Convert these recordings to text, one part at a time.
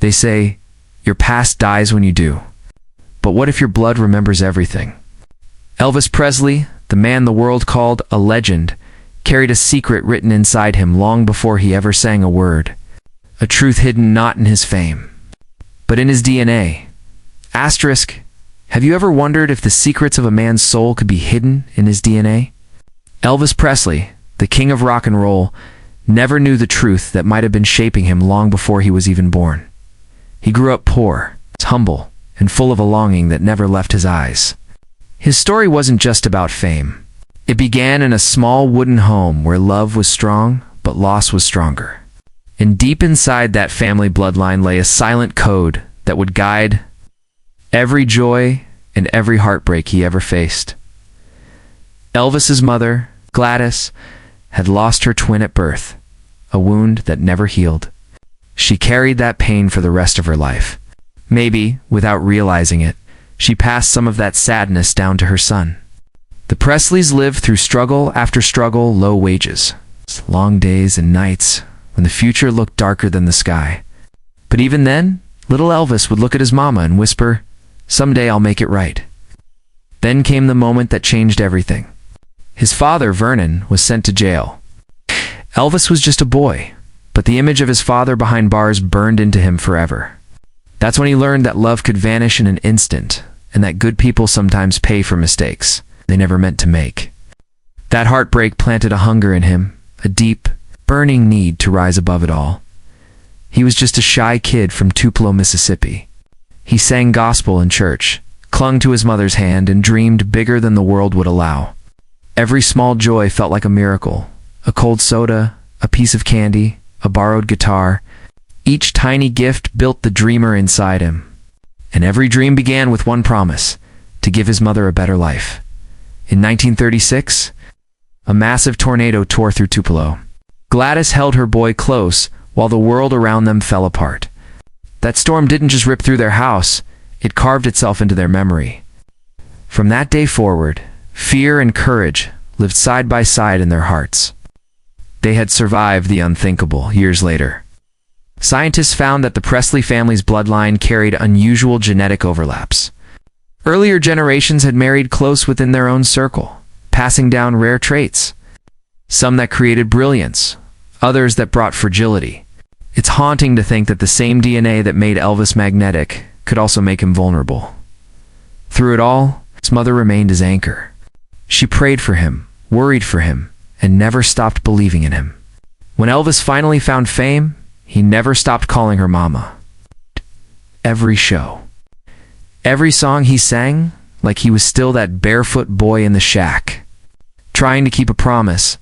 They say, your past dies when you do. But what if your blood remembers everything? Elvis Presley, the man the world called a legend, carried a secret written inside him long before he ever sang a word. A truth hidden not in his fame, but in his DNA. Asterisk, have you ever wondered if the secrets of a man's soul could be hidden in his DNA? Elvis Presley, the king of rock and roll, never knew the truth that might have been shaping him long before he was even born. He grew up poor, humble, and full of a longing that never left his eyes. His story wasn't just about fame. It began in a small wooden home where love was strong, but loss was stronger. And deep inside that family bloodline lay a silent code that would guide every joy and every heartbreak he ever faced. Elvis's mother, Gladys, had lost her twin at birth, a wound that never healed. She carried that pain for the rest of her life. Maybe, without realizing it, she passed some of that sadness down to her son. The Presleys lived through struggle after struggle, low wages, long days and nights when the future looked darker than the sky. But even then, little Elvis would look at his mama and whisper, "Someday I'll make it right." Then came the moment that changed everything. His father, Vernon, was sent to jail. Elvis was just a boy, but the image of his father behind bars burned into him forever. That's when he learned that love could vanish in an instant, and that good people sometimes pay for mistakes they never meant to make. That heartbreak planted a hunger in him, a deep, burning need to rise above it all. He was just a shy kid from Tupelo, Mississippi. He sang gospel in church, clung to his mother's hand, and dreamed bigger than the world would allow. Every small joy felt like a miracle. A cold soda, a piece of candy, a borrowed guitar. Each tiny gift built the dreamer inside him. And every dream began with one promise: to give his mother a better life. In 1936, a massive tornado tore through Tupelo. Gladys held her boy close while the world around them fell apart. That storm didn't just rip through their house, it carved itself into their memory. From that day forward, fear and courage lived side by side in their hearts. They had survived the unthinkable years later. Scientists found that the Presley family's bloodline carried unusual genetic overlaps. Earlier generations had married close within their own circle, passing down rare traits. Some that created brilliance, others that brought fragility. It's haunting to think that the same DNA that made Elvis magnetic could also make him vulnerable. Through it all, his mother remained his anchor. She prayed for him, worried for him, and never stopped believing in him. When Elvis finally found fame, he never stopped calling her mama. Every show, every song he sang, like he was still that barefoot boy in the shack, trying to keep a promise.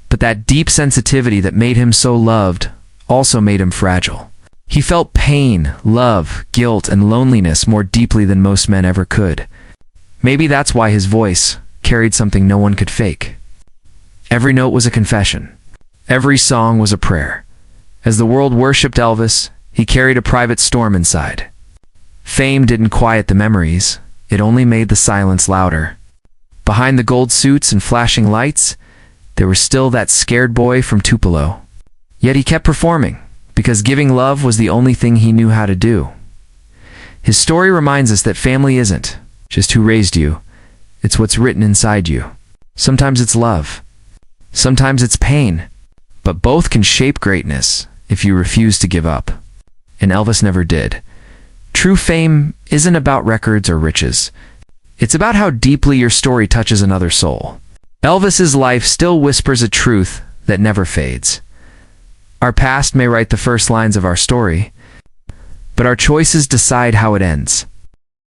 But that deep sensitivity that made him so loved also made him fragile. He felt pain, love, guilt, and loneliness more deeply than most men ever could. Maybe that's why his voice carried something no one could fake. Every note was a confession. Every song was a prayer. As the world worshipped Elvis, he carried a private storm inside. Fame didn't quiet the memories, it only made the silence louder. Behind the gold suits and flashing lights, there was still that scared boy from Tupelo. Yet he kept performing, because giving love was the only thing he knew how to do. His story reminds us that family isn't just who raised you, it's what's written inside you. Sometimes it's love, sometimes it's pain, but both can shape greatness if you refuse to give up. And Elvis never did. True fame isn't about records or riches. It's about how deeply your story touches another soul. Elvis's life still whispers a truth that never fades. Our past may write the first lines of our story, but our choices decide how it ends.